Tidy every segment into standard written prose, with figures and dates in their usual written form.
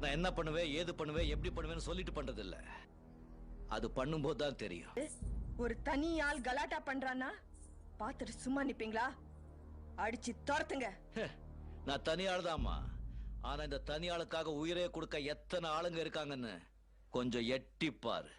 நான் என்ன பண்ணுவேன், ஏது பண்ணுவேன், எப்படி பண்ணுவேன்னு சொல்லிட்டு பண்றது இல்ல. அது பண்ணும்போது தான் தெரியும். ஒரு தனி ஆள் கலாட்டா பண்றானா பாத்துட்டு சும்மா நிப்பீங்களா? அடிச்சு துரத்துங்க. நான் தனி ஆள் தான்மா. ஆனா இந்த தனி ஆளுக்காக உயிரே கொடுக்க எத்தனை ஆளுங்க இருக்காங்கன்னு கொஞ்சம் எட்டி பாரு.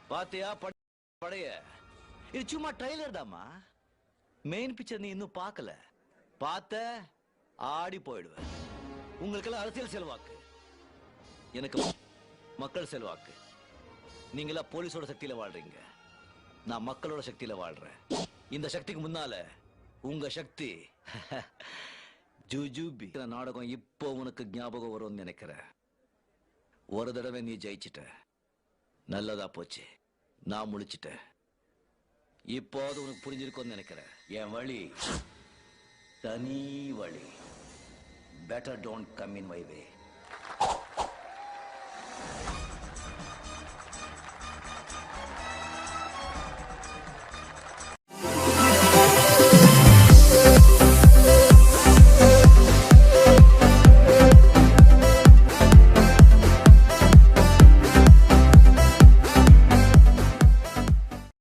பாத்தியா படைய? இது சும்மா ட்ரைலர் தாமா. மெயின் பிக்சர் நீ இன்னும் பார்க்கல. பார்த்த ஆடி போயிடுவேன். உங்களுக்கெல்லாம் அரசியல் செல்வாக்கு, எனக்கு மக்கள் செல்வாக்கு. நீங்களா போலீஸோட சக்தியில வாழ்றீங்க, நான் மக்களோட சக்தியில வாழ்றேன். இந்த சக்திக்கு முன்னால உங்க சக்தி ஜுஜுபி. நாடகம் இப்போ உனக்கு ஞாபகம் வரும்னு நினைக்கிறேன். ஒரு தடவை நீ ஜெயிச்சிட்ட, நல்லதா போச்சு. நான் முழிச்சிட்டேன். இப்போது உனக்கு புரிஞ்சிருக்கும்னு நினைக்கிறேன். என் வழி தனி வழி. Better don't come in my way.